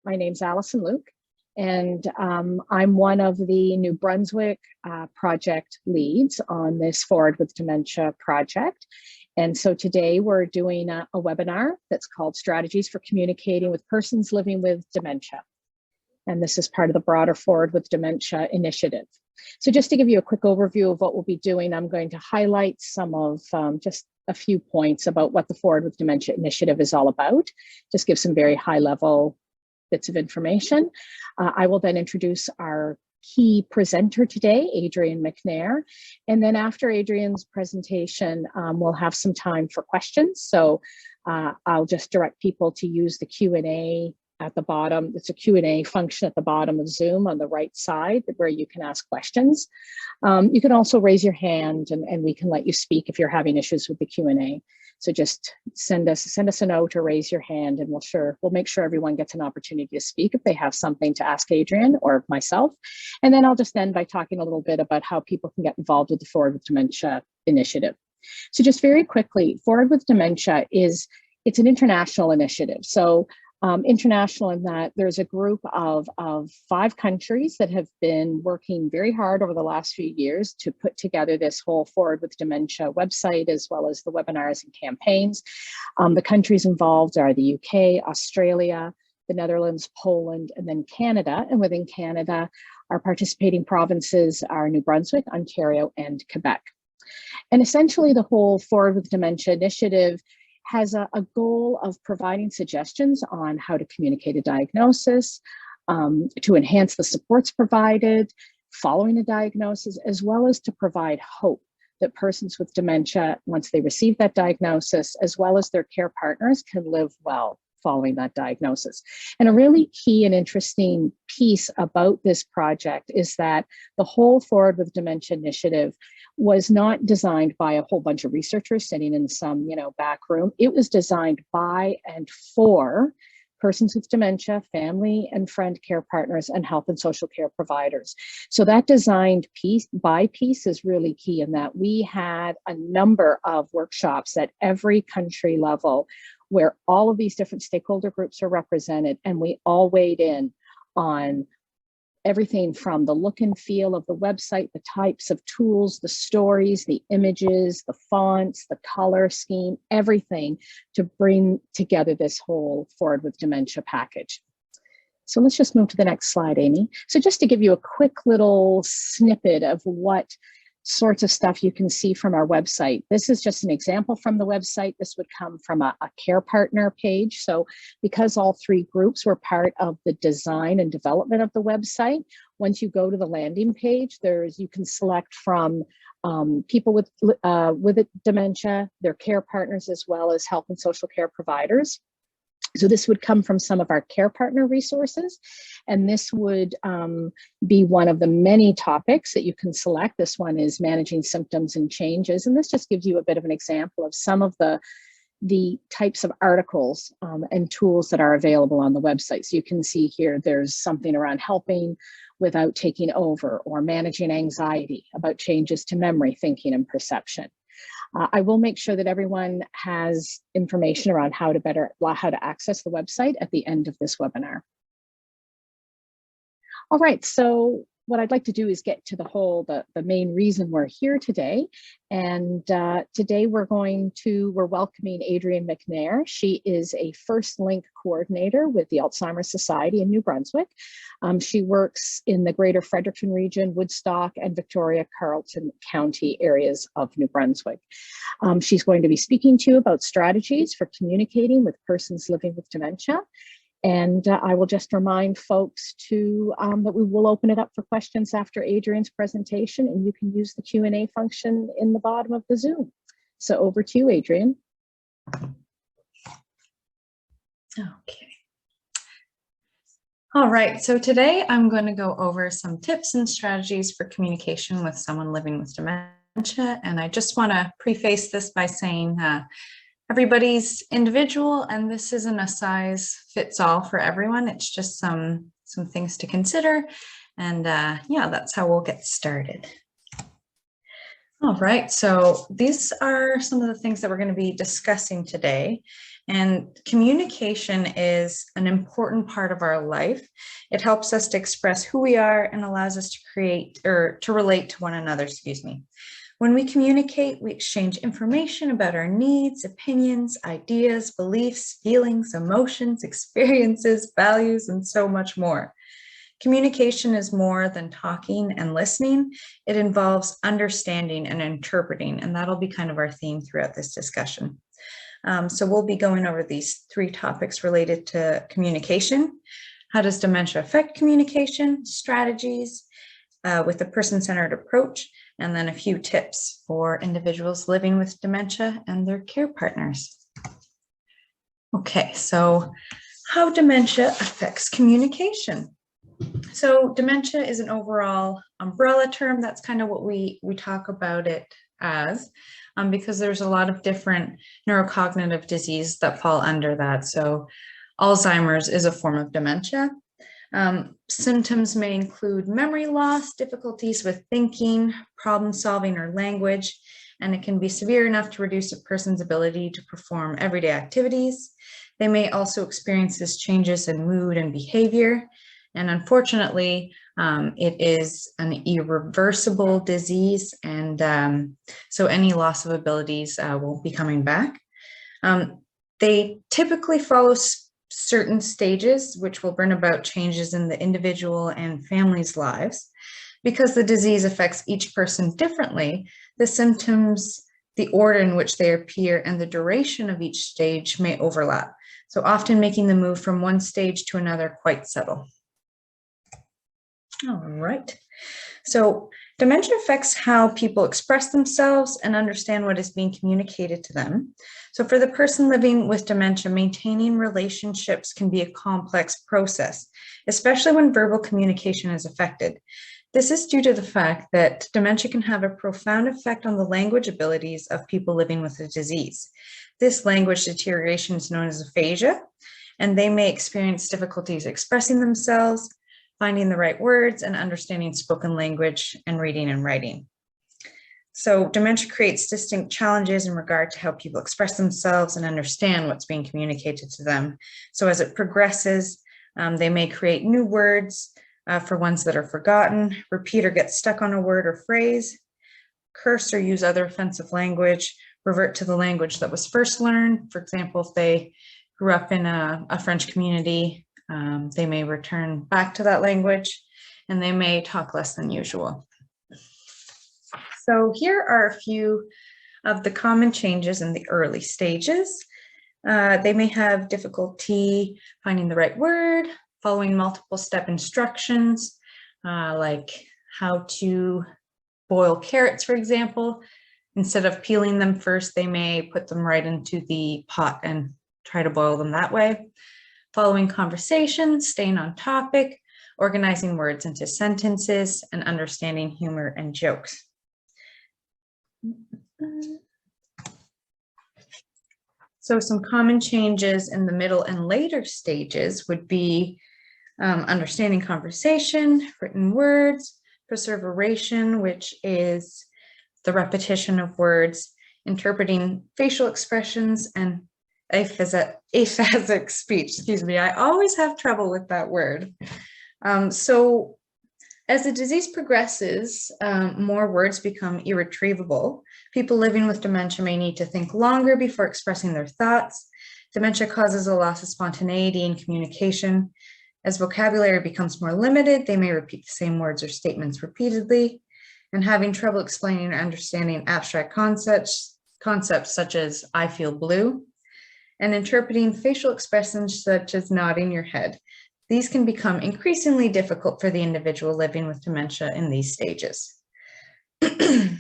My name's Allison Luke, and I'm one of the New Brunswick project leads on this Forward with Dementia project. And so today we're doing a webinar that's called Strategies for Communicating with Persons Living with Dementia. And this is part of the broader Forward with Dementia initiative. So just to give you a quick overview of what we'll be doing, I'm going to highlight some of just a few points about what the Forward with Dementia initiative is all about. Just give some very high level bits of information. I will then introduce our key presenter today, Adrienne McNair. And then after Adrienne's presentation, we'll have some time for questions. So I'll just direct people to use the Q&A at the bottom. It's a Q&A function at the bottom of Zoom on the right side where you can ask questions. You can also raise your hand and we can let you speak if you're having issues with the Q&A. So just send us a note or raise your hand and we'll make sure everyone gets an opportunity to speak if they have something to ask Adrienne or myself. And then I'll just end by talking a little bit about how people can get involved with the Forward with Dementia initiative. So just very quickly, Forward with Dementia it's an international initiative. So international in that there's a group of 5 countries that have been working very hard over the last few years to put together this whole Forward with Dementia website, as well as the webinars and campaigns. The countries involved are the UK, Australia, the Netherlands, Poland, and then Canada. And within Canada, our participating provinces are New Brunswick, Ontario, and Quebec. And essentially the whole Forward with Dementia initiative has a goal of providing suggestions on how to communicate a diagnosis, to enhance the supports provided following a diagnosis, as well as to provide hope that persons with dementia, once they receive that diagnosis, as well as their care partners, can live well following that diagnosis. And a really key and interesting piece about this project is that the whole Forward with Dementia initiative was not designed by a whole bunch of researchers sitting in some, back room. It was designed by and for persons with dementia, family and friend care partners, and health and social care providers. So that designed piece by piece is really key in that we had a number of workshops at every country level where all of these different stakeholder groups are represented, and we all weighed in on everything from the look and feel of the website, the types of tools, the stories, the images, the fonts, the color scheme, everything to bring together this whole Forward with Dementia package. So let's just move to the next slide, Amy. So just to give you a quick little snippet of what sorts of stuff you can see from our website. This is just an example from the website. This would come from a care partner page. So because all 3 groups were part of the design and development of the website, once you go to the landing page, you can select from people with dementia, their care partners, as well as health and social care providers. So this would come from some of our care partner resources, and this would be one of the many topics that you can select. This one is managing symptoms and changes, and this just gives you a bit of an example of some of the types of articles and tools that are available on the website. So you can see here there's something around helping without taking over, or managing anxiety, about changes to memory, thinking, and perception. I will make sure that everyone has information around how to access the website at the end of this webinar. All right, so what I'd like to do is get to the main reason we're here today. And today we're welcoming Adrienne McNair. She is a First Link coordinator with the Alzheimer Society in New Brunswick. She works in the Greater Fredericton region, Woodstock, and Victoria-Carleton County areas of New Brunswick. She's going to be speaking to you about strategies for communicating with persons living with dementia. And I will just remind folks that we will open it up for questions after Adrienne's presentation, and you can use the Q&A function in the bottom of the Zoom. So over to you, Adrienne. Okay. All right, so today I'm going to go over some tips and strategies for communication with someone living with dementia. And I just want to preface this by saying everybody's individual, and this isn't a size fits all for everyone. It's just some things to consider. And yeah, that's how we'll get started. All right, so these are some of the things that we're going to be discussing today. And communication is an important part of our life. It helps us to express who we are and allows us to create or to relate to one another, excuse me. When we communicate, we exchange information about our needs, opinions, ideas, beliefs, feelings, emotions, experiences, values, and so much more. Communication is more than talking and listening. It involves understanding and interpreting, and that'll be kind of our theme throughout this discussion. So we'll be going over these 3 topics related to communication. How does dementia affect communication, strategies with a person-centered approach, and then a few tips for individuals living with dementia and their care partners. Okay, so how dementia affects communication. So dementia is an overall umbrella term. That's kind of what we talk about it as, because there's a lot of different neurocognitive disease that fall under that. So Alzheimer's is a form of dementia. Symptoms may include memory loss, difficulties with thinking, problem solving, or language, and it can be severe enough to reduce a person's ability to perform everyday activities. They may also experience changes in mood and behavior. And unfortunately, it is an irreversible disease, and so any loss of abilities won't be coming back. They typically follow certain stages, which will bring about changes in the individual and family's lives. Because the disease affects each person differently, the symptoms, the order in which they appear, and the duration of each stage may overlap, so often making the move from one stage to another quite subtle. All right. So dementia affects how people express themselves and understand what is being communicated to them. So for the person living with dementia, maintaining relationships can be a complex process, especially when verbal communication is affected. This is due to the fact that dementia can have a profound effect on the language abilities of people living with the disease. This language deterioration is known as aphasia, and they may experience difficulties expressing themselves, finding the right words, and understanding spoken language and reading and writing. So dementia creates distinct challenges in regard to how people express themselves and understand what's being communicated to them. So as it progresses, they may create new words for ones that are forgotten, repeat or get stuck on a word or phrase, curse or use other offensive language, revert to the language that was first learned. For example, if they grew up in a French community, they may return back to that language, and they may talk less than usual. So here are a few of the common changes in the early stages. They may have difficulty finding the right word, following multiple step instructions, like how to boil carrots, for example. Instead of peeling them first, they may put them right into the pot and try to boil them that way. Following conversations, staying on topic, organizing words into sentences, and understanding humor and jokes. So some common changes in the middle and later stages would be understanding conversation, written words, perseveration, which is the repetition of words, interpreting facial expressions, and aphasic speech, excuse me. I always have trouble with that word. So as the disease progresses, more words become irretrievable. People living with dementia may need to think longer before expressing their thoughts. Dementia causes a loss of spontaneity in communication. As vocabulary becomes more limited, they may repeat the same words or statements repeatedly, and having trouble explaining or understanding abstract concepts such as "I feel blue," and interpreting facial expressions such as nodding your head. These can become increasingly difficult for the individual living with dementia in these stages. In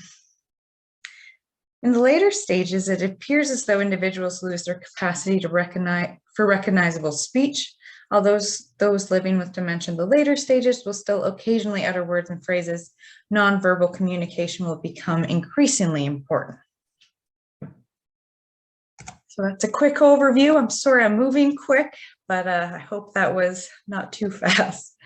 the later stages, it appears as though individuals lose their capacity to recognizable speech, although those living with dementia in the later stages will still occasionally utter words and phrases. Nonverbal communication will become increasingly important. So that's a quick overview. I'm sorry I'm moving quick, but I hope that was not too fast.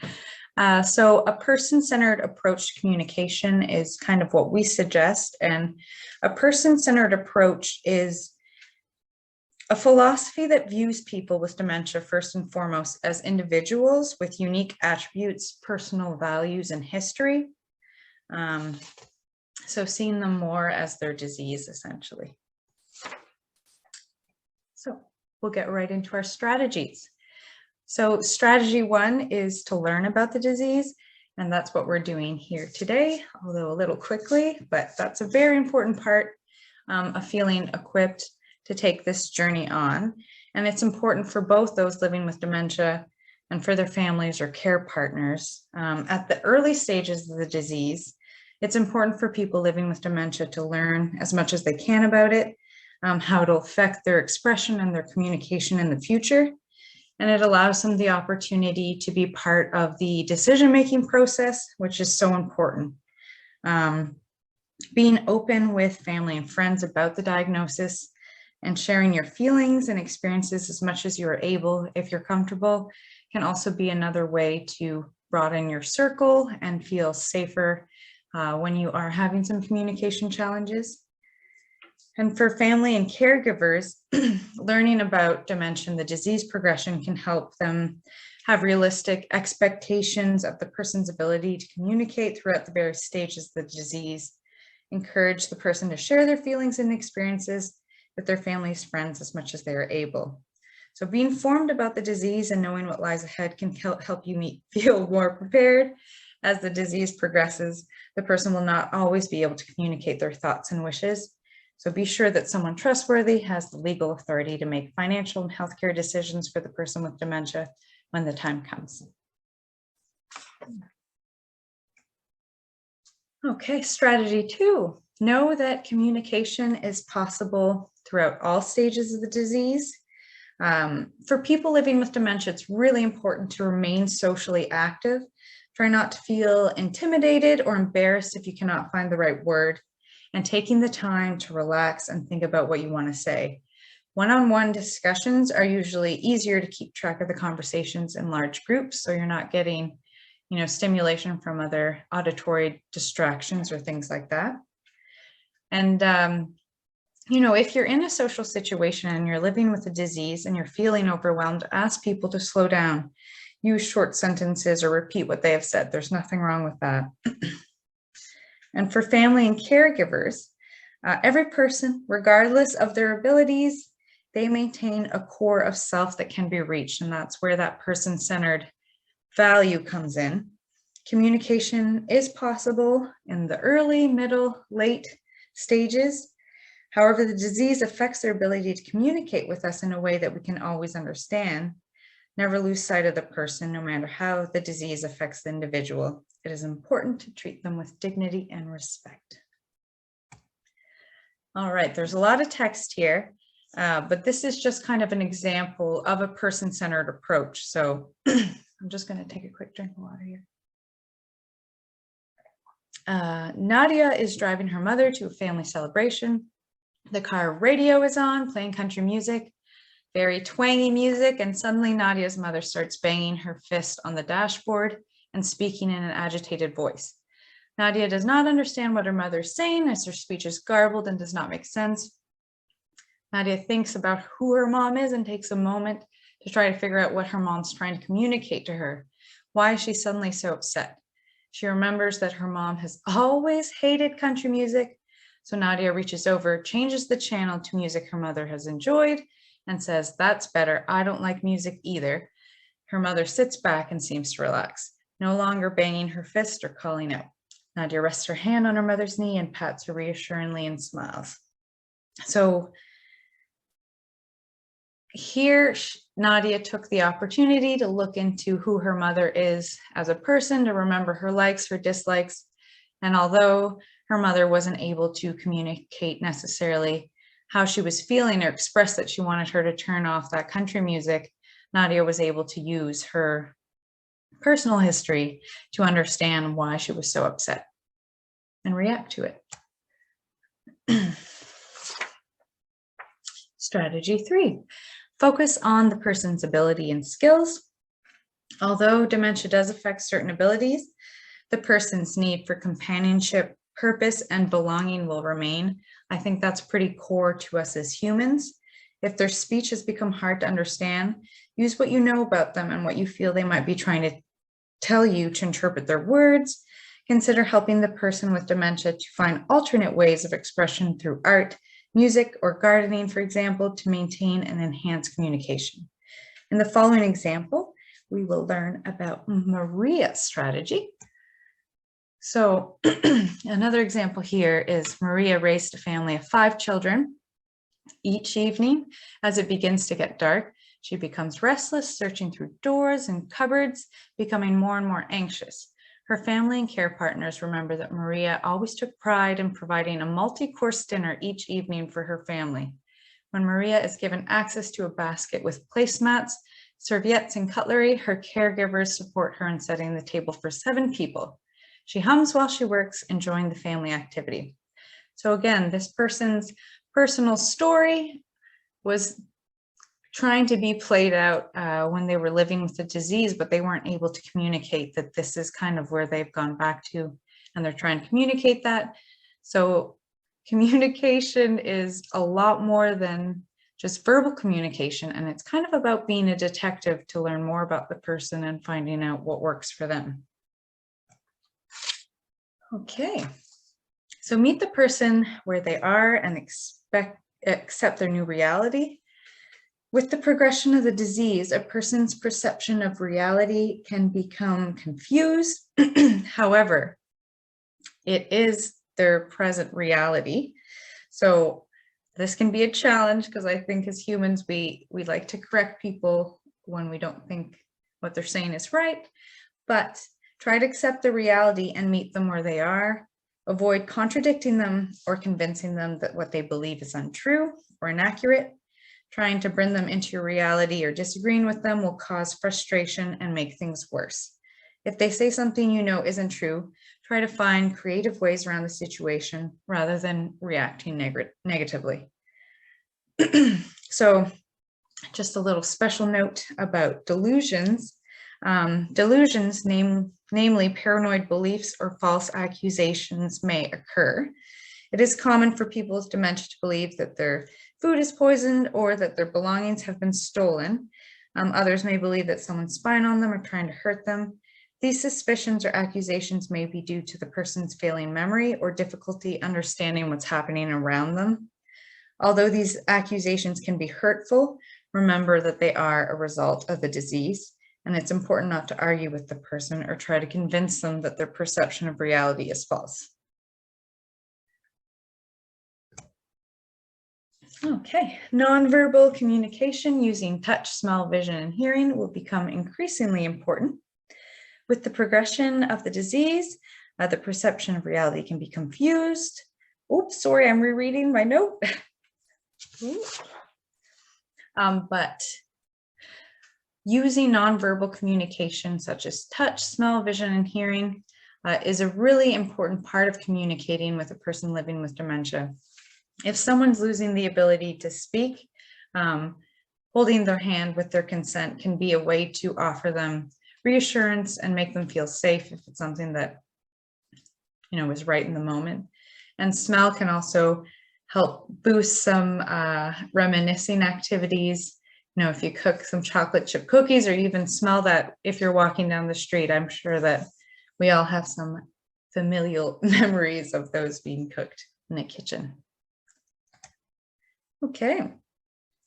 So a person-centered approach to communication is kind of what we suggest. And a person-centered approach is A philosophy that views people with dementia first and foremost as individuals with unique attributes, personal values, and history. So seeing them more as their disease, essentially. So we'll get right into our strategies. So strategy 1 is to learn about the disease, and that's what we're doing here today, although a little quickly, but that's a very important part of feeling equipped to take this journey on. And it's important for both those living with dementia and for their families or care partners. At the early stages of the disease, it's important for people living with dementia to learn as much as they can about it, how it'll affect their expression and their communication in the future. And it allows them the opportunity to be part of the decision-making process, which is so important. Being open with family and friends about the diagnosis and sharing your feelings and experiences as much as you are able, if you're comfortable, can also be another way to broaden your circle and feel safer when you are having some communication challenges. And for family and caregivers, learning about dementia and the disease progression can help them have realistic expectations of the person's ability to communicate throughout the various stages of the disease, encourage the person to share their feelings and experiences with their family's friends as much as they are able. So being informed about the disease and knowing what lies ahead can help you feel more prepared. As the disease progresses, the person will not always be able to communicate their thoughts and wishes. So be sure that someone trustworthy has the legal authority to make financial and healthcare decisions for the person with dementia when the time comes. Okay, strategy 2. Know that communication is possible throughout all stages of the disease. For people living with dementia, it's really important to remain socially active. Try not to feel intimidated or embarrassed if you cannot find the right word, and taking the time to relax and think about what you want to say. One-on-one discussions are usually easier to keep track of the conversations in large groups, so you're not getting, stimulation from other auditory distractions or things like that. And if you're in a social situation and you're living with a disease and you're feeling overwhelmed, ask people to slow down, use short sentences, or repeat what they have said. There's nothing wrong with that. And for family and caregivers, every person, regardless of their abilities, they maintain a core of self that can be reached, and that's where that person-centered value comes in. Communication is possible in the early, middle, late stages. However, the disease affects their ability to communicate with us in a way that we can always understand. Never lose sight of the person, no matter how the disease affects the individual. It is important to treat them with dignity and respect. All right, there's a lot of text here, but this is just kind of an example of a person-centered approach. So I'm just going to take a quick drink of water here. Nadia is driving her mother to a family celebration. The car radio is on, playing country music, very twangy music, and suddenly Nadia's mother starts banging her fist on the dashboard and speaking in an agitated voice. Nadia does not understand what her mother is saying, as her speech is garbled and does not make sense. Nadia thinks about who her mom is and takes a moment to try to figure out what her mom's trying to communicate to her. Why is she suddenly so upset? She remembers that her mom has always hated country music. So Nadia reaches over, changes the channel to music her mother has enjoyed, and says, "That's better. I don't like music either." Her mother sits back and seems to relax, no longer banging her fist or calling out. Nadia rests her hand on her mother's knee and pats her reassuringly and smiles. So here, Nadia took the opportunity to look into who her mother is as a person, to remember her likes, her dislikes. And although her mother wasn't able to communicate necessarily how she was feeling or express that she wanted her to turn off that country music, Nadia was able to use her personal history to understand why she was so upset and react to it. Strategy 3, focus on the person's ability and skills. Although dementia does affect certain abilities, the person's need for companionship, purpose, and belonging will remain. I think that's pretty core to us as humans. If their speech has become hard to understand, use what you know about them and what you feel they might be trying to tell you to interpret their words. Consider helping the person with dementia to find alternate ways of expression through art, music, or gardening, for example, to maintain and enhance communication. In the following example, we will learn about Maria's strategy. So another example here is Maria raised a family of 5 children. Each evening, as it begins to get dark, she becomes restless, searching through doors and cupboards, becoming more and more anxious. Her family and care partners remember that Maria always took pride in providing a multi-course dinner each evening for her family. When Maria is given access to a basket with placemats, serviettes, and cutlery, her caregivers support her in setting the table for 7 people. She hums while she works, enjoying the family activity. So again, this person's personal story was trying to be played out when they were living with the disease, but they weren't able to communicate that this is kind of where they've gone back to, and they're trying to communicate that. So communication is a lot more than just verbal communication, and it's kind of about being a detective to learn more about the person and finding out what works for them. Okay, so meet the person where they are and accept their new reality. With the progression of the disease, a person's perception of reality can become confused. However, it is their present reality. So this can be a challenge because I think as humans, we like to correct people when we don't think what they're saying is right, but try to accept the reality and meet them where they are. Avoid contradicting them or convincing them that what they believe is untrue or inaccurate. Trying to bring them into your reality or disagreeing with them will cause frustration and make things worse. If they say something you know isn't true, try to find creative ways around the situation rather than reacting negatively. So just a little special note about delusions. Delusions, namely paranoid beliefs or false accusations, may occur. It is common for people with dementia to believe that their food is poisoned or that their belongings have been stolen. Others may believe that someone's spying on them or trying to hurt them. These suspicions or accusations may be due to the person's failing memory or difficulty understanding what's happening around them. Although these accusations can be hurtful, remember that they are a result of the disease, and it's important not to argue with the person or try to convince them that their perception of reality is false. Okay, nonverbal communication using touch, smell, vision, and hearing will become increasingly important. With the progression of the disease, the perception of reality can be confused. Oops, sorry, I'm rereading my note. But using nonverbal communication such as touch, smell, vision, and hearing is a really important part of communicating with a person living with dementia. If someone's losing the ability to speak, holding their hand with their consent can be a way to offer them reassurance and make them feel safe if it's something that, you know, is right in the moment. And smell can also help boost some reminiscing activities. You know, if you cook some chocolate chip cookies, or even smell that if you're walking down the street, I'm sure that we all have some familial memories of those being cooked in the kitchen. Okay,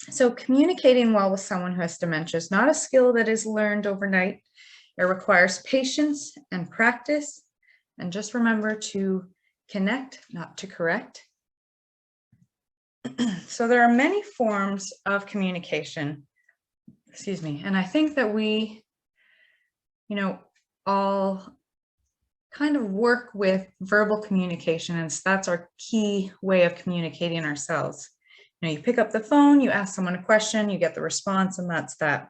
so communicating well with someone who has dementia is not a skill that is learned overnight. It requires patience and practice. And just remember to connect, not to correct. So there are many forms of communication, excuse me, and I think that we, you know, all kind of work with verbal communication, and that's our key way of communicating ourselves. You know, you pick up the phone, you ask someone a question, you get the response, and that's that.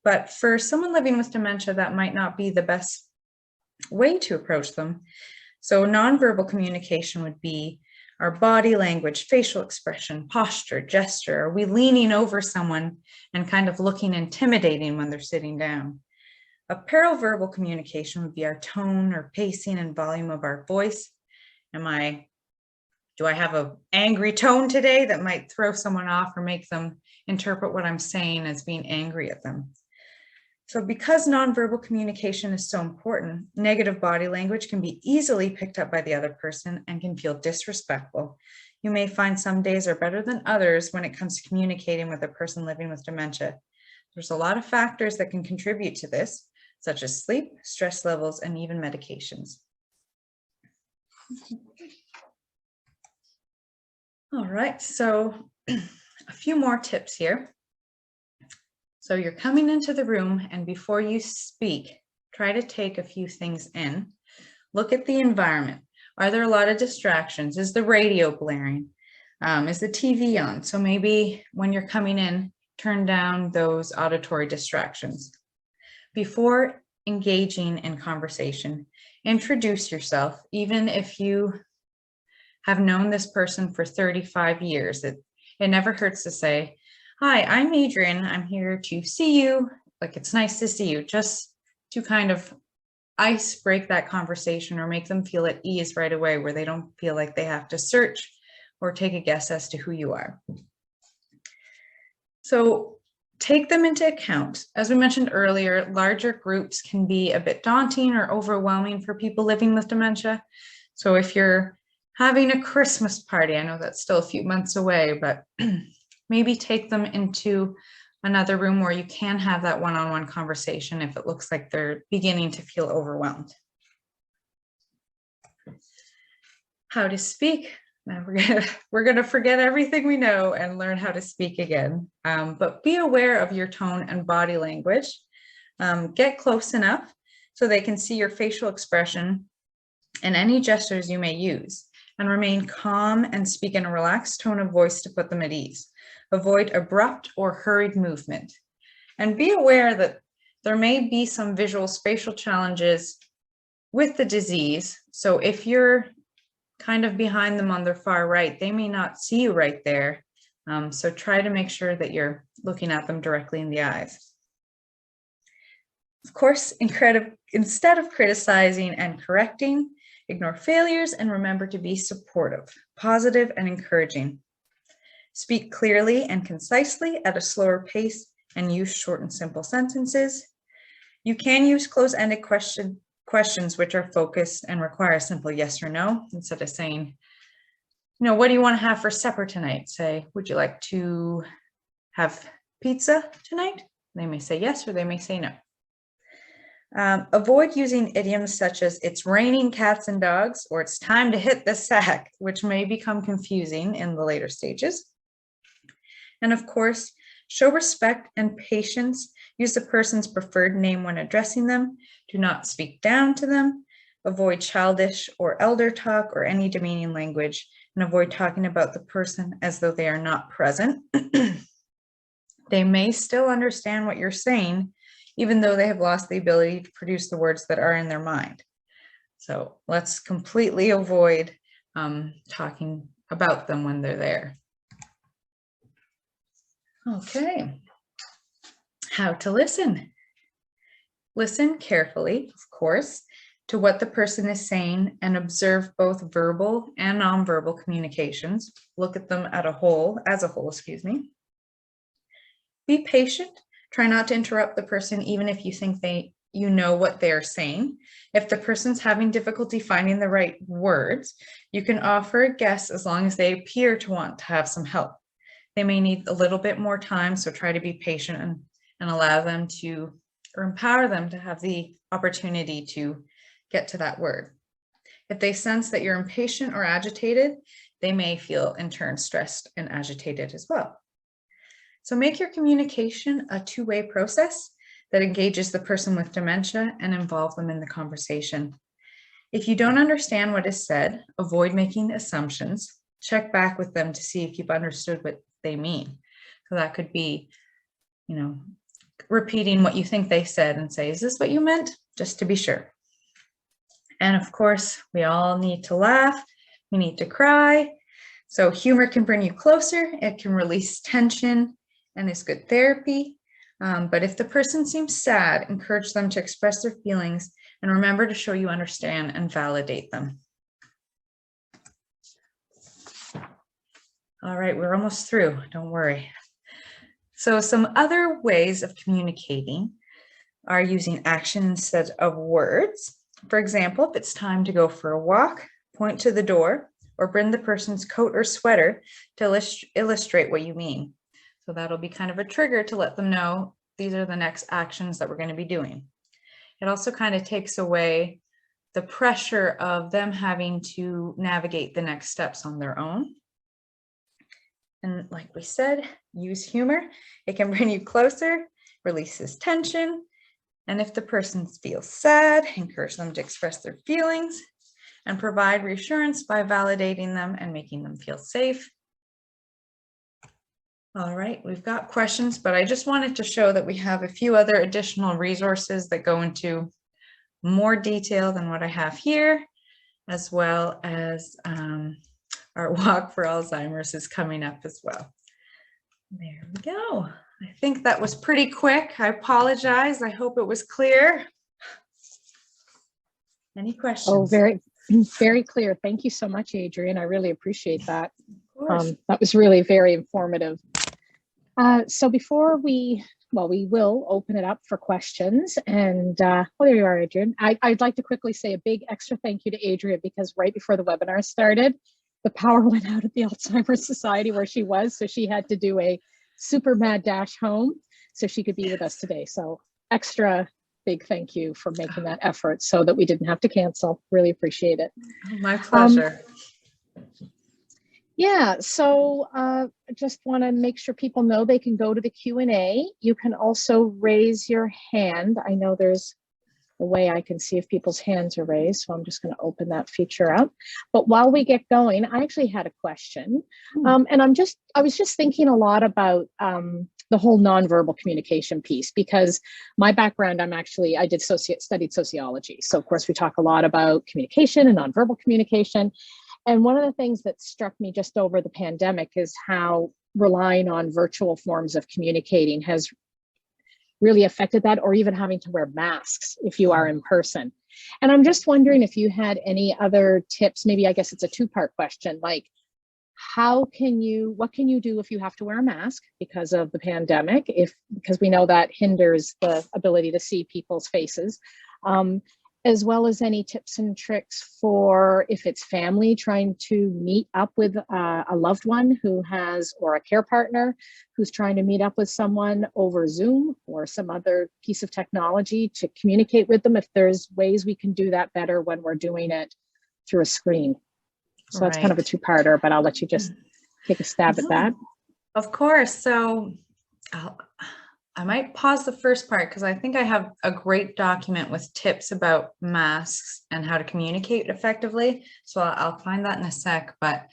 But for someone living with dementia, that might not be the best way to approach them. So nonverbal communication would be our body language, facial expression, posture, gesture. Are we leaning over someone and kind of looking intimidating when they're sitting down? A paraverbal communication would be our tone or pacing and volume of our voice. Am I do I have an angry tone today that might throw someone off or make them interpret what I'm saying as being angry at them? So because nonverbal communication is so important, negative body language can be easily picked up by the other person and can feel disrespectful. You may find some days are better than others when it comes to communicating with a person living with dementia. There's a lot of factors that can contribute to this, such as sleep, stress levels, and even medications. All right, so a few more tips here. So you're coming into the room, and before you speak, try to take a few things in. Look at the environment. Are there a lot of distractions? Is the radio blaring? Is the TV on? So maybe when you're coming in, turn down those auditory distractions. Before engaging in conversation, introduce yourself, even if you have known this person for 35 years. It never hurts to say, "Hi, I'm Adrian. I'm here to see you. Like, it's nice to see you," just to kind of ice break that conversation or make them feel at ease right away, where they don't feel like they have to search or take a guess as to who you are. So take them into account. As we mentioned earlier, larger groups can be a bit daunting or overwhelming for people living with dementia. So if you're having a Christmas party, I know that's still a few months away, but maybe take them into another room where you can have that one-on-one conversation if it looks like they're beginning to feel overwhelmed. How to speak. Now we're gonna forget everything we know and learn how to speak again. But be aware of your tone and body language. Get close enough so they can see your facial expression and any gestures you may use, and remain calm and speak in a relaxed tone of voice to put them at ease. Avoid abrupt or hurried movement. And be aware that there may be some visual spatial challenges with the disease. So if you're kind of behind them on their far right, they may not see you right there. So try to make sure that you're looking at them directly in the eyes. Of course, instead of criticizing and correcting, ignore failures and remember to be supportive, positive, and encouraging. Speak clearly and concisely at a slower pace and use short and simple sentences. You can use close-ended questions which are focused and require a simple yes or no, instead of saying, what do you want to have for supper tonight? Say, would you like to have pizza tonight? They may say yes or they may say no. Avoid using idioms such as "it's raining cats and dogs" or "it's time to hit the sack," which may become confusing in the later stages. And of course, show respect and patience. Use the person's preferred name when addressing them. Do not speak down to them. Avoid childish or elder talk or any demeaning language, and avoid talking about the person as though they are not present. They may still understand what you're saying, even though they have lost the ability to produce the words that are in their mind. So let's completely avoid talking about them when they're there. Okay, how to listen. Listen carefully, of course, to what the person is saying and observe both verbal and nonverbal communications. Look at them as a whole, Be patient. Try not to interrupt the person, even if you think you know what they're saying. If the person's having difficulty finding the right words, you can offer a guess as long as they appear to want to have some help. They may need a little bit more time, so try to be patient and allow them to, or empower them to have the opportunity to get to that word. If they sense that you're impatient or agitated, they may feel in turn stressed and agitated as well. So make your communication a two-way process that engages the person with dementia and involve them in the conversation. If you don't understand what is said, avoid making assumptions. Check back with them to see if you've understood what they mean. So that could be, repeating what you think they said and say, "Is this what you meant?" Just to be sure. And of course, we all need to laugh. We need to cry. So humor can bring you closer. It can release tension and is good therapy. But if the person seems sad, encourage them to express their feelings and remember to show you understand and validate them. All right, we're almost through, don't worry. So some other ways of communicating are using action instead of words. For example, if it's time to go for a walk, point to the door or bring the person's coat or sweater to illustrate what you mean. So that'll be kind of a trigger to let them know these are the next actions that we're going to be doing. It also kind of takes away the pressure of them having to navigate the next steps on their own. And like we said, use humor. It can bring you closer, releases tension. And if the person feels sad, encourage them to express their feelings and provide reassurance by validating them and making them feel safe. All right, we've got questions, but I just wanted to show that we have a few other additional resources that go into more detail than what I have here, as well as our walk for Alzheimer's is coming up as well. There we go. I think that was pretty quick. I apologize. I hope it was clear. Any questions? Oh, very, very clear. Thank you so much, Adrian. I really appreciate that. That was really very informative. So before we will open it up for questions. And there you are, Adrian. I'd like to quickly say a big extra thank you to Adrian, because right before the webinar started, the power went out at the Alzheimer's Society where she was. So she had to do a super mad dash home so she could be with us today. So extra big thank you for making that effort so that we didn't have to cancel. Really appreciate it. My pleasure. Yeah, so just want to make sure people know they can go to the Q&A. You can also raise your hand. I know there's a way I can see if people's hands are raised, so I'm just going to open that feature up. But while we get going, I actually had a question, and I was just thinking a lot about the whole nonverbal communication piece, because my background, I studied sociology. So of course we talk a lot about communication and nonverbal communication. And one of the things that struck me just over the pandemic is how relying on virtual forms of communicating has really affected that, or even having to wear masks if you are in person. And I'm just wondering if you had any other tips. Maybe, I guess it's a two-part question, like what can you do if you have to wear a mask because of the pandemic, because we know that hinders the ability to see people's faces, as well as any tips and tricks for if it's family trying to meet up with a loved one who has, or a care partner who's trying to meet up with someone over Zoom or some other piece of technology to communicate with them, if there's ways we can do that better when we're doing it through a screen. So that's kind of a two-parter, but I'll let you just take a stab at that. Of course. So I might pause the first part because I think I have a great document with tips about masks and how to communicate effectively. So I'll find that in a sec. But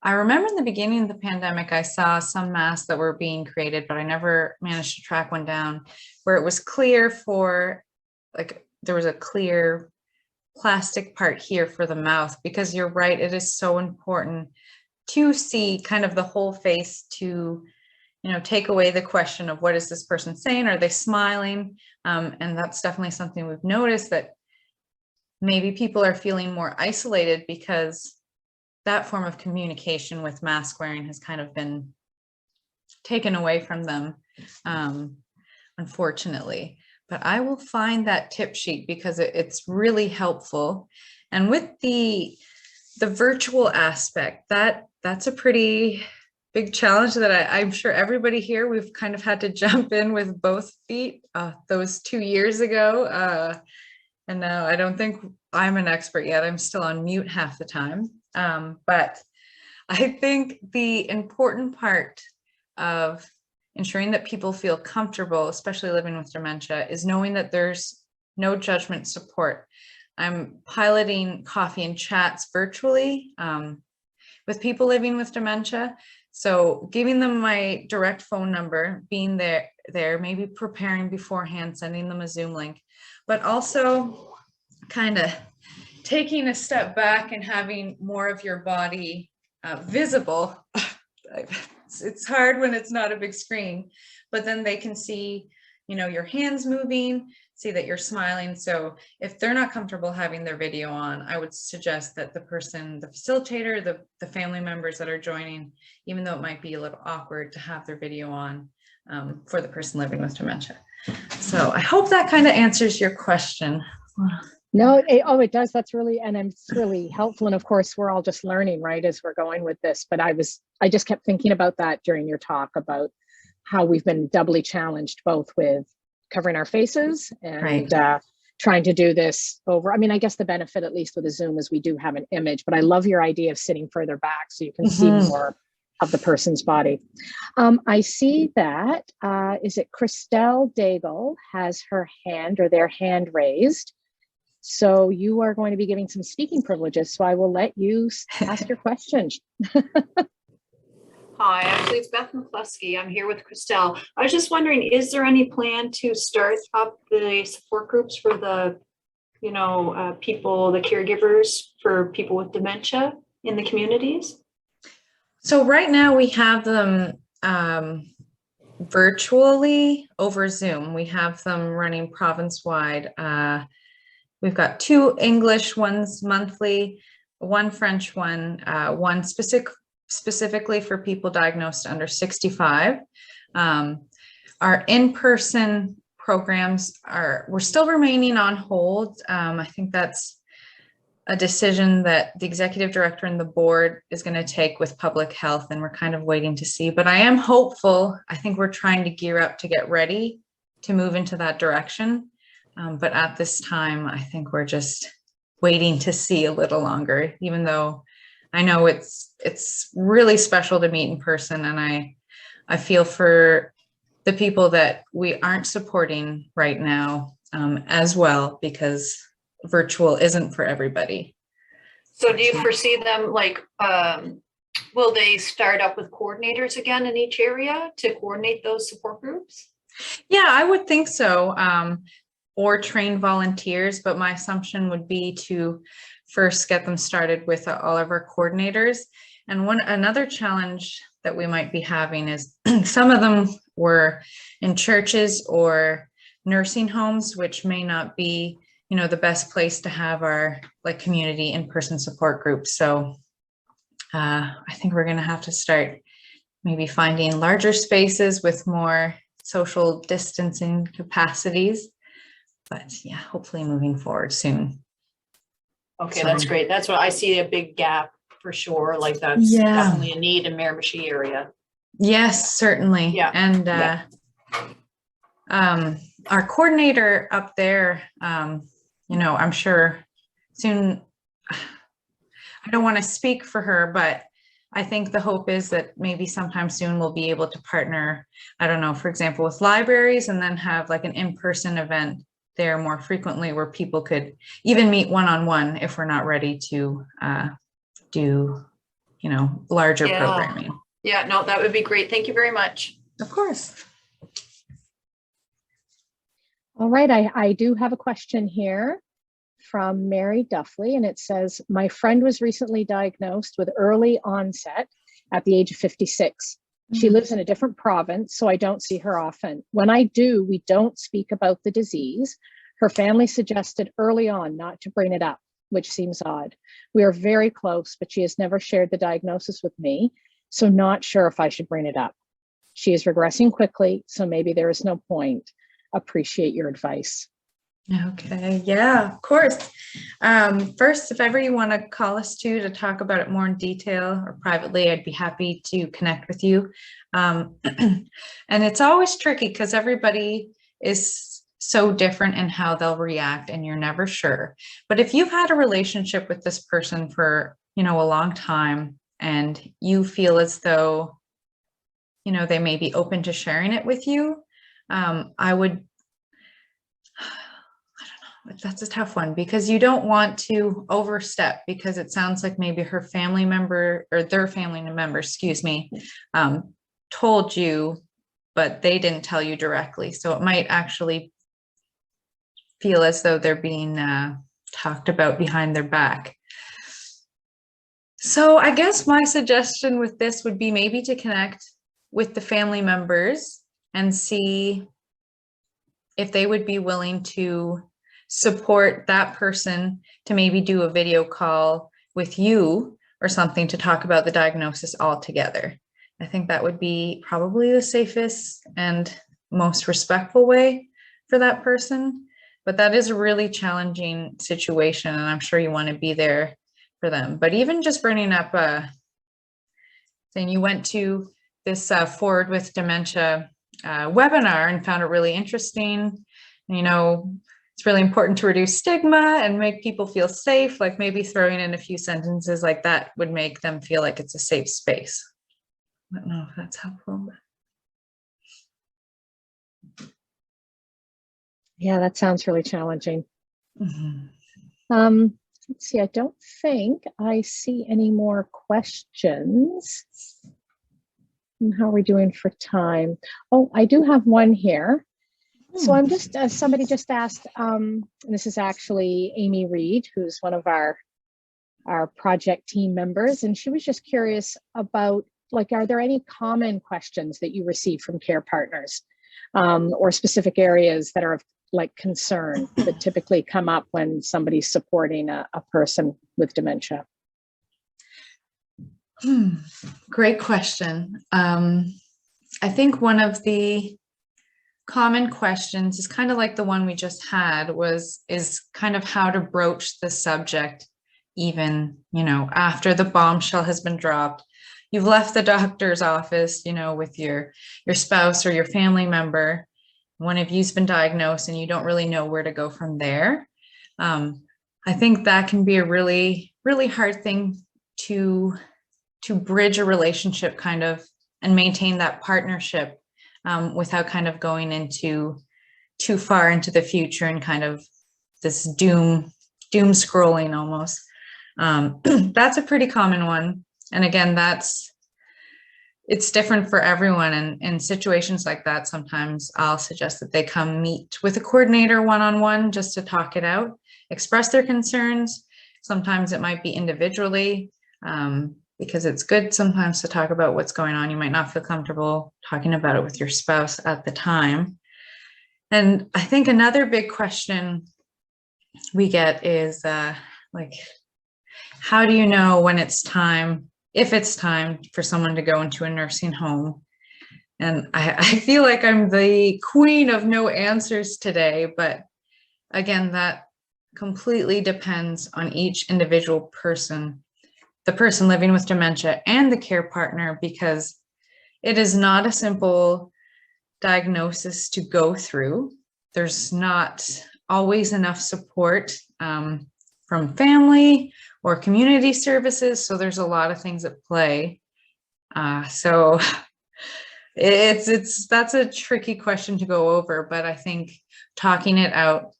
I remember in the beginning of the pandemic, I saw some masks that were being created, but I never managed to track one down where it was clear for, like, there was a clear plastic part here for the mouth, because you're right, it is so important to see kind of the whole face, to take away the question of what is this person saying? Are they smiling? And that's definitely something we've noticed, that maybe people are feeling more isolated because that form of communication with mask wearing has kind of been taken away from them, unfortunately. But I will find that tip sheet because it's really helpful. And with the virtual aspect, that's a pretty big challenge that I'm sure everybody here, we've kind of had to jump in with both feet those 2 years ago. And now I don't think I'm an expert yet. I'm still on mute half the time. But I think the important part of ensuring that people feel comfortable, especially living with dementia, is knowing that there's no judgment support. I'm piloting coffee and chats virtually with people living with dementia. So giving them my direct phone number, being there, maybe preparing beforehand, sending them a Zoom link, but also kind of taking a step back and having more of your body visible. It's hard when it's not a big screen, but then they can see, your hands moving, see that you're smiling. So if they're not comfortable having their video on, I would suggest that the facilitator, the family members that are joining, even though it might be a little awkward to have their video on for the person living with dementia. So I hope that kind of answers your question. No, it does. That's really, and it's really helpful. And of course, we're all just learning, right, as we're going with this. But I just kept thinking about that during your talk about how we've been doubly challenged, both with covering our faces and trying to do this over. I mean, I guess the benefit, at least with a Zoom, is we do have an image, but I love your idea of sitting further back so you can see more of the person's body. I see that, is it Christelle Daigle has her hand or their hand raised. So you are going to be giving some speaking privileges. So I will let you ask your question. Hi, actually it's Beth McCluskey. I'm here with Christelle. I was just wondering, is there any plan to start up the support groups for the, people, the caregivers for people with dementia in the communities? So right now we have them virtually over Zoom. We have them running province-wide. We've got 2 English ones monthly, 1 French one, one specifically for people diagnosed under 65. Our in-person programs we're still remaining on hold. I think that's a decision that the executive director and the board is going to take with public health, and we're kind of waiting to see. But I am hopeful. I think we're trying to gear up to get ready to move into that direction. But at this time, I think we're just waiting to see a little longer, even though I know it's really special to meet in person. And I feel for the people that we aren't supporting right now as well, because virtual isn't for everybody. So do you foresee them will they start up with coordinators again in each area to coordinate those support groups? Yeah, I would think so. Or train volunteers, but my assumption would be to first get them started with all of our coordinators. And another challenge that we might be having is some of them were in churches or nursing homes, which may not be, the best place to have our community in-person support groups. So I think we're going to have to start maybe finding larger spaces with more social distancing capacities. But yeah, hopefully moving forward soon. Okay, that's great. That's what I see, a big gap for sure. That's definitely a need in Miramichi area. Yes, certainly. Yeah. And our coordinator up there, I'm sure soon, I don't want to speak for her, but I think the hope is that maybe sometime soon we'll be able to partner, I don't know, for example, with libraries, and then have an in-person event there more frequently where people could even meet one-on-one if we're not ready to do, larger programming. Yeah, no, that would be great. Thank you very much. Of course. All right, I do have a question here from Mary Duffley, and it says, my friend was recently diagnosed with early onset at the age of 56. She lives in a different province, so I don't see her often. When I do, we don't speak about the disease. Her family suggested early on not to bring it up, which seems odd. We are very close, but she has never shared the diagnosis with me, so not sure if I should bring it up. She is regressing quickly, so maybe there is no point. Appreciate your advice. Okay, yeah, of course. First, if ever you want to call us to talk about it more in detail or privately, I'd be happy to connect with you. And it's always tricky because everybody is so different in how they'll react, and you're never sure. But if you've had a relationship with this person for, a long time, and you feel as though, they may be open to sharing it with you, I would, that's a tough one, because you don't want to overstep, because it sounds like maybe her family member or their family member, told you, but they didn't tell you directly. So it might actually feel as though they're being talked about behind their back. So I guess my suggestion with this would be maybe to connect with the family members and see if they would be willing to support that person to maybe do a video call with you or something to talk about the diagnosis all together. I think that would be probably the safest and most respectful way for that person. But that is a really challenging situation, and I'm sure you want to be there for them. But even just bringing up, saying you went to this Forward with Dementia webinar and found it really interesting. You know, it's really important to reduce stigma and make people feel safe, like maybe throwing in a few sentences like that would make them feel like it's a safe space. I don't know if that's helpful. Yeah, that sounds really challenging. Mm-hmm. Let's see, I don't think I see any more questions. And how are we doing for time? Oh, I do have one here. So I'm just, somebody just asked, and this is actually Amy Reed, who's one of our project team members, and she was just curious about, like, are there any common questions that you receive from care partners, or specific areas that are of like concern that typically come up when somebody's supporting a person with dementia? Great question. I think one of the common questions is kind of like the one we just had, is kind of how to broach the subject, even, you know, after the bombshell has been dropped. You've left the doctor's office, you know, with your spouse or your family member. One of you's been diagnosed and you don't really know where to go from there. I think that can be a really, really hard thing to bridge a relationship kind of and maintain that partnership without kind of going into too far into the future and kind of this doom scrolling almost. That's a pretty common one. And again, it's different for everyone. And in situations like that, sometimes I'll suggest that they come meet with a coordinator one-on-one just to talk it out, express their concerns. Sometimes it might be individually, because it's good sometimes to talk about what's going on. You might not feel comfortable talking about it with your spouse at the time. And I think another big question we get is like, how do you know when it's time, if it's time for someone to go into a nursing home? And I feel like I'm the queen of no answers today, but again, that completely depends on each individual person, the person living with dementia and the care partner, because it is not a simple diagnosis to go through. There's not always enough support from family or community services. So there's a lot of things at play. So that's a tricky question to go over, but I think talking it out,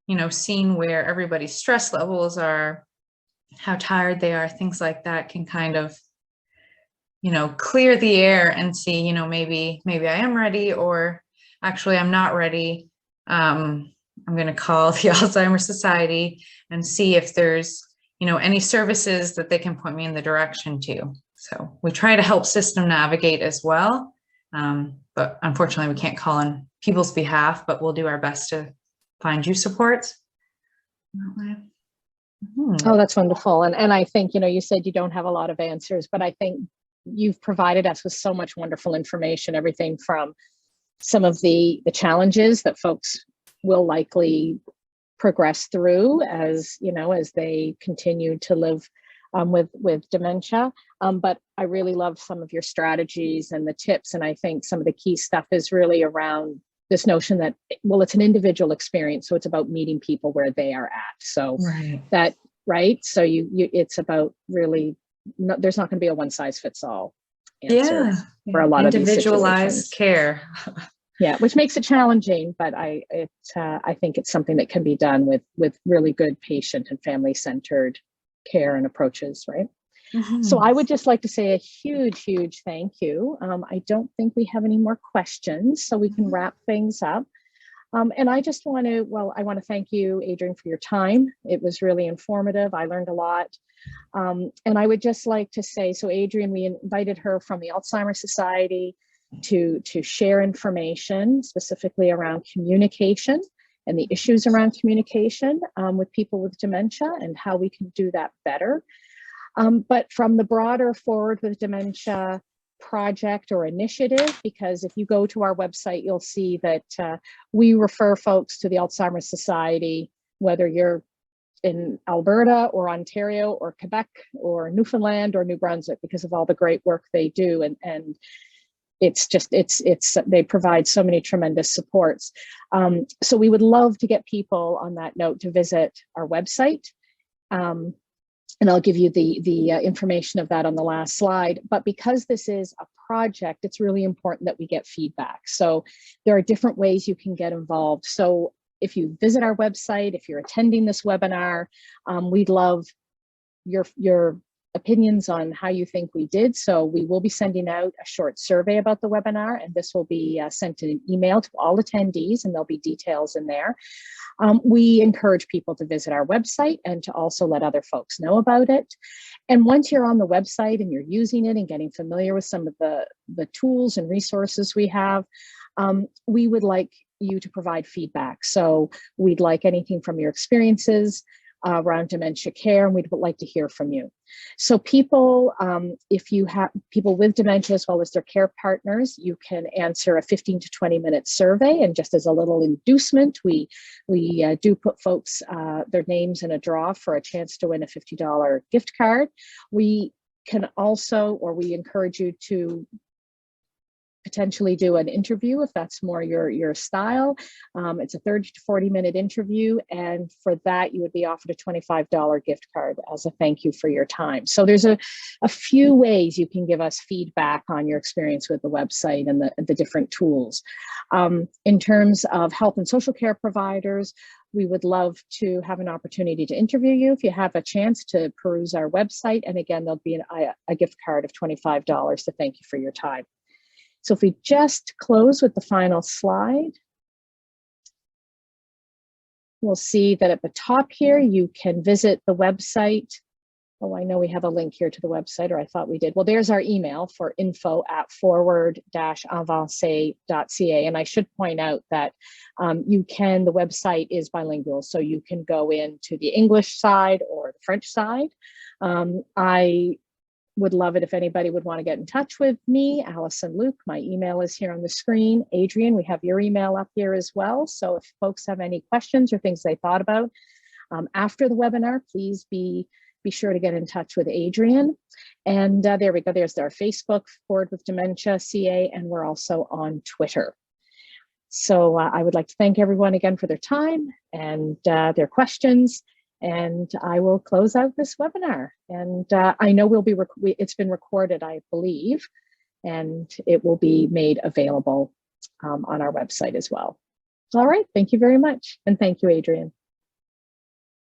you know, seeing where everybody's stress levels are, how tired they are, things like that can kind of, you know, clear the air and see, you know, maybe I am ready, or actually I'm not ready. I'm going to call the Alzheimer Society and see if there's, you know, any services that they can point me in the direction to. So we try to help system navigate as well. But unfortunately we can't call on people's behalf, but we'll do our best to find you supports. Oh, that's wonderful. And I think, you know, you said you don't have a lot of answers, but I think you've provided us with so much wonderful information, everything from some of the challenges that folks will likely progress through as, you know, as they continue to live with dementia. But I really love some of your strategies and the tips. And I think some of the key stuff is really around this notion that, well, it's an individual experience. So it's about meeting people where they are at. So that, right. So you it's about really, there's not going to be a one size fits all answer for a lot of these situations. Individualized care. Yeah, which makes it challenging, but I think it's something that can be done with really good patient and family-centered care and approaches, right? Mm-hmm. So I would just like to say a huge thank you. I don't think we have any more questions, so we can wrap things up. And I just want to, I want to thank you, Adrian, for your time. It was really informative. I learned a lot. And I would just like to say, so Adrian, we invited her from the Alzheimer Society, to share information specifically around communication and the issues around communication with people with dementia and how we can do that better. But from the broader Forward with Dementia project or initiative, because if you go to our website, you'll see that we refer folks to the Alzheimer's Society, whether you're in Alberta or Ontario or Quebec or Newfoundland or New Brunswick, because of all the great work they do. And it's just, they provide so many tremendous supports. So we would love to get people on that note to visit our website. And I'll give you the information of that on the last slide. But because this is a project, it's really important that we get feedback. So there are different ways you can get involved. So if you visit our website, if you're attending this webinar, we'd love your opinions on how you think we did. So we will be sending out a short survey about the webinar, and this will be sent in an email to all attendees, and there'll be details in there. We encourage people to visit our website and to also let other folks know about it. And once you're on the website and you're using it and getting familiar with some of the tools and resources we have, we would like you to provide feedback. So we'd like anything from your experiences around dementia care, and we'd like to hear from you. So people, if you have people with dementia as well as their care partners, you can answer a 15 to 20 minute survey. And just as a little inducement, we do put folks, their names in a draw for a chance to win a $50 gift card. We can also, or we encourage you to potentially do an interview if that's more your style. It's a 30 to 40 minute interview, and for that you would be offered a $25 gift card as a thank you for your time. So there's a few ways you can give us feedback on your experience with the website and the different tools. In terms of health and social care providers, we would love to have an opportunity to interview you if you have a chance to peruse our website. And again, there'll be a gift card of $25 to thank you for your time. So if we just close with the final slide, we'll see that at the top here, you can visit the website. Oh, I know we have a link here to the website, or I thought we did. Well, there's our email for info@forward-avancee.ca. And I should point out that the website is bilingual, so you can go into the English side or the French side. I would love it if anybody would want to get in touch with me, Allison Luke. My email is here on the screen. Adrian, we have your email up here as well. So if folks have any questions or things they thought about after the webinar, please be sure to get in touch with Adrian. And there we go. There's our Facebook, Forward with Dementia CA, and we're also on Twitter. So I would like to thank everyone again for their time and their questions. And I will close out this webinar. And I know it's been recorded, I believe, and it will be made available on our website as well. All right, thank you very much. And thank you, Adrian.